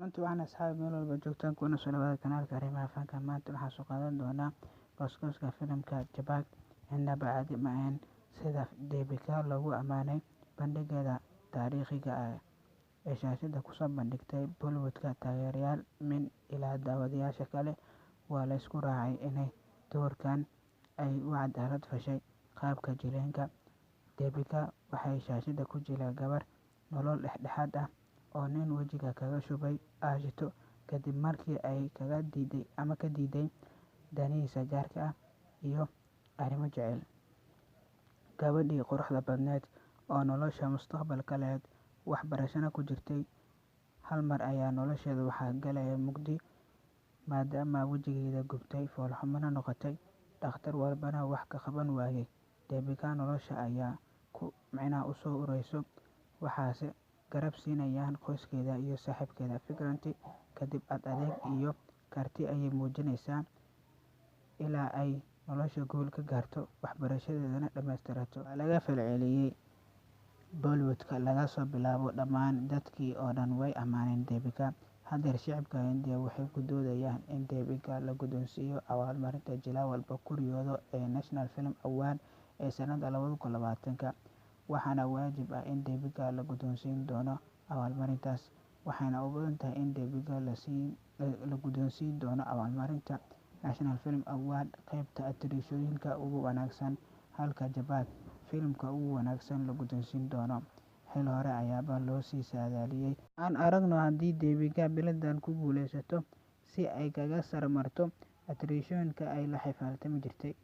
runtii waxaan asxaab meel walba joogtaan kuna soo dhawaada kanaalka arrimaha fanka. Maanta waxaan soo qaadan doonaa goosgooska filimka Jabag Indaba Caadi Ma Ahayn, sida Deepika lagu ammaanay bandhigeeda taariikhiga ah ee shaashadda kusoo bandhigtay Bollywood-ka. Taageerayaal min ilaa daawadayaasha kale waa la isku raacay inay doorkan ay u cadaalad fashay qaabka jileenka. Deepika waxay shaashadda ku jilay gabar nolol dhexdhexaad ah oo nin wejiga kaga shubay aashito kadib markii ay ka diiday danihiisa gaarka ah iyo arrimo jecel. Gabadhii quruxda badneed oo nolosha mustaqbalka lahayd, waxbarashana ku jirtay, hal mar ayaa nolosheeda waxaa galaya mugdi maadaama wejigeeda gubtay, foolxumona noqotay, dhakhtar walbana wax ka qaban waayay. Deepika nolosha ayaa u soo ureyso, waxaase garab siinayaan qoyskeeda iyo saaxiibkeeda Vikranti. Kadib adeeg iyo karti ayay muujinaysaa ilaa ay nolosha guul ka gaarto, waxbarashadeedana dhammaystirato. Waa laga falceliyay Bollywood-ka laga soo bilaabo dhammaan dadkii oo dhan way ammaaneen Deepika. Hadeer shicibka Hindiya waxay ku doodayaan in Deepika la guddoonsiiyo abaalmarinta jilaa walba ku riyoodo ee National Film Award ee sanadda 2020, waxaana waajib ah in Deepika la guddoonsiin doono abaalmarintaas. Waxayna u badan tahay in Deepika la guddoonsiin doono abaalmarinta National Film Award qaybta atirishooyinka ugu wanaagsan, halka Jabag filimka ugu wanaagsan la guddoonsiin doono. Xil hore ayaaba loo sii saadaaliyay. Aan aragno haddii Deepika biladan ku guuleysato si ay kaga sar marto atirishooyinka ay la xifaaltami jirtay.